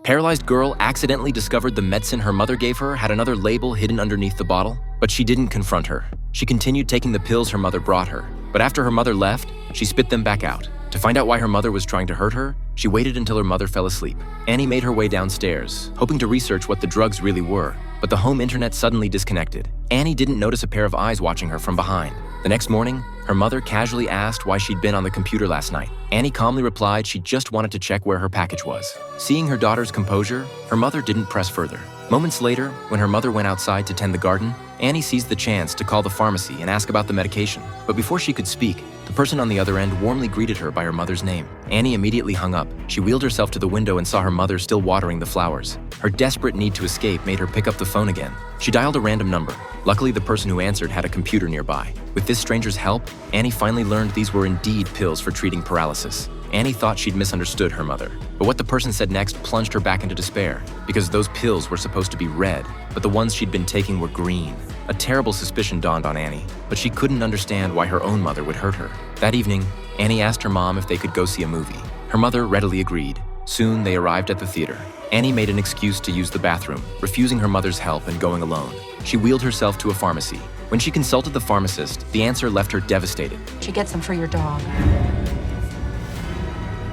Paralyzed girl accidentally discovered the medicine her mother gave her had another label hidden underneath the bottle, but she didn't confront her. She continued taking the pills her mother brought her, but after her mother left, she spit them back out. To find out why her mother was trying to hurt her, she waited until her mother fell asleep. Annie made her way downstairs, hoping to research what the drugs really were, but the home internet suddenly disconnected. Annie didn't notice a pair of eyes watching her from behind. The next morning, her mother casually asked why she'd been on the computer last night. Annie calmly replied she just wanted to check where her package was. Seeing her daughter's composure, her mother didn't press further. Moments later, when her mother went outside to tend the garden, Annie seized the chance to call the pharmacy and ask about the medication. But before she could speak, the person on the other end warmly greeted her by her mother's name. Annie immediately hung up. She wheeled herself to the window and saw her mother still watering the flowers. Her desperate need to escape made her pick up the phone again. She dialed a random number. Luckily, the person who answered had a computer nearby. With this stranger's help, Annie finally learned these were indeed pills for treating paralysis. Annie thought she'd misunderstood her mother, but what the person said next plunged her back into despair, because those pills were supposed to be red, but the ones she'd been taking were green. A terrible suspicion dawned on Annie, but she couldn't understand why her own mother would hurt her. That evening, Annie asked her mom if they could go see a movie. Her mother readily agreed. Soon, they arrived at the theater. Annie made an excuse to use the bathroom, refusing her mother's help and going alone. She wheeled herself to a pharmacy. When she consulted the pharmacist, the answer left her devastated. She gets them for your dog.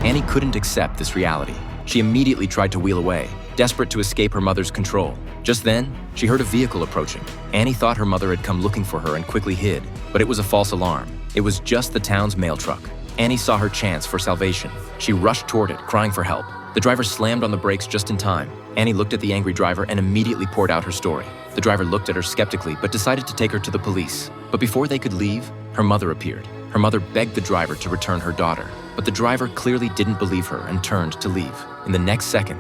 Annie couldn't accept this reality. She immediately tried to wheel away, desperate to escape her mother's control. Just then, she heard a vehicle approaching. Annie thought her mother had come looking for her and quickly hid, but it was a false alarm. It was just the town's mail truck. Annie saw her chance for salvation. She rushed toward it, crying for help. The driver slammed on the brakes just in time. Annie looked at the angry driver and immediately poured out her story. The driver looked at her skeptically, but decided to take her to the police. But before they could leave, her mother appeared. Her mother begged the driver to return her daughter, but the driver clearly didn't believe her and turned to leave. In the next second,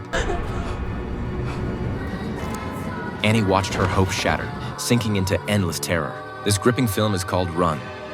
Annie watched her hope shattered, sinking into endless terror. This gripping film is called Run.